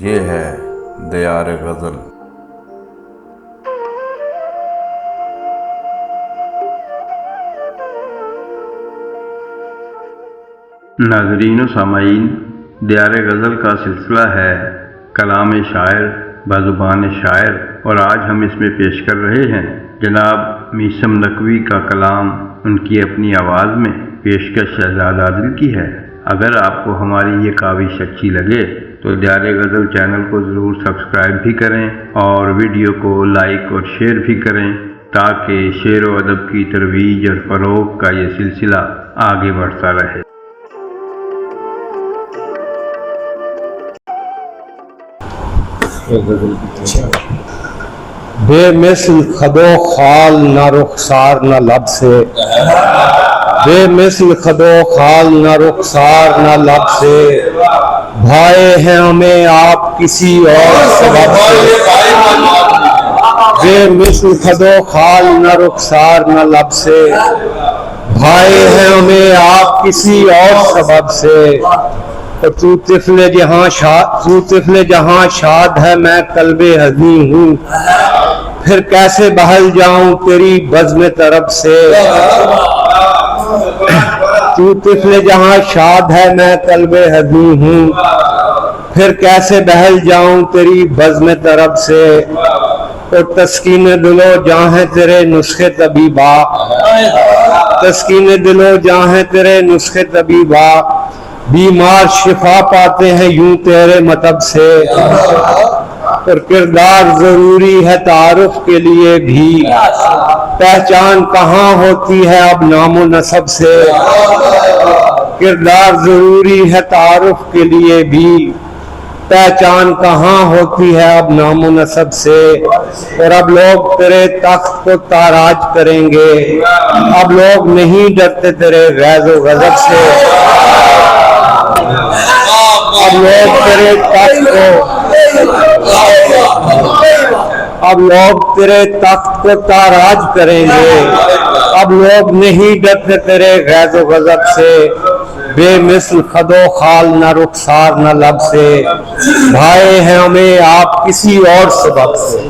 یہ ہے دیار غزل۔ ناظرین و سامعین، دیار غزل کا سلسلہ ہے کلام شاعر بزبان شاعر، اور آج ہم اس میں پیش کر رہے ہیں جناب میثم نقوی کا کلام ان کی اپنی آواز میں پیشکش شہزاد عادل کی ہے۔ اگر آپ کو ہماری یہ کاوش اچھی لگے تو دیار غزل چینل کو ضرور سبسکرائب بھی کریں اور ویڈیو کو لائک اور شیئر بھی کریں تاکہ شعر و ادب کی ترویج اور فروغ کا یہ سلسلہ آگے بڑھتا رہے۔ بے مثل خدو خال نہ رخسار نہ لب سے، بے مثل خدو خال نہ رخسار نہ لب سے، بھائے ہیں ہمیں آپ کسی اور سبب سے۔ بے مثل خدو خال نہ رخسار نہ لب سے، بھائے ہیں ہمیں آپ کسی اور سبب سے۔ اور تو طفل جہاں شاد ہے میں قلب حزین ہوں، پھر کیسے بہل جاؤں تیری بزم طرب سے۔ تو طفل جہاں شاد ہے میں قلب حزین ہوں، پھر کیسے بہل جاؤں تیری بزم طرب سے۔ اور تسکین دلو جاں ہے تیرے نسخے طبیبا، تسکین دلو جاں ہے تیرے نسخے طبیبا، بیمار شفا پاتے ہیں یوں تیرے مطب سے۔ اور کردار ضروری ہے تعارف کے لیے بھی، پہچان کہاں ہوتی ہے اب نام و نسب سے۔ کردار ضروری ہے تعارف کے لیے بھی، پہچان کہاں ہوتی ہے اب نام و نسب سے۔ اور اب لوگ تیرے تخت کو تاراج کریں گے، اب لوگ نہیں ڈرتے تیرے غیظ و غضب سے۔ اب لوگ تیرے تخت کو تاراج کریں گے، اب لوگ نہیں ڈرتے تیرے غیظ و غضب سے۔ بے مثل خدو خال نہ رخسار نہ لب سے، بھائے ہیں ہمیں آپ کسی اور سبب سے۔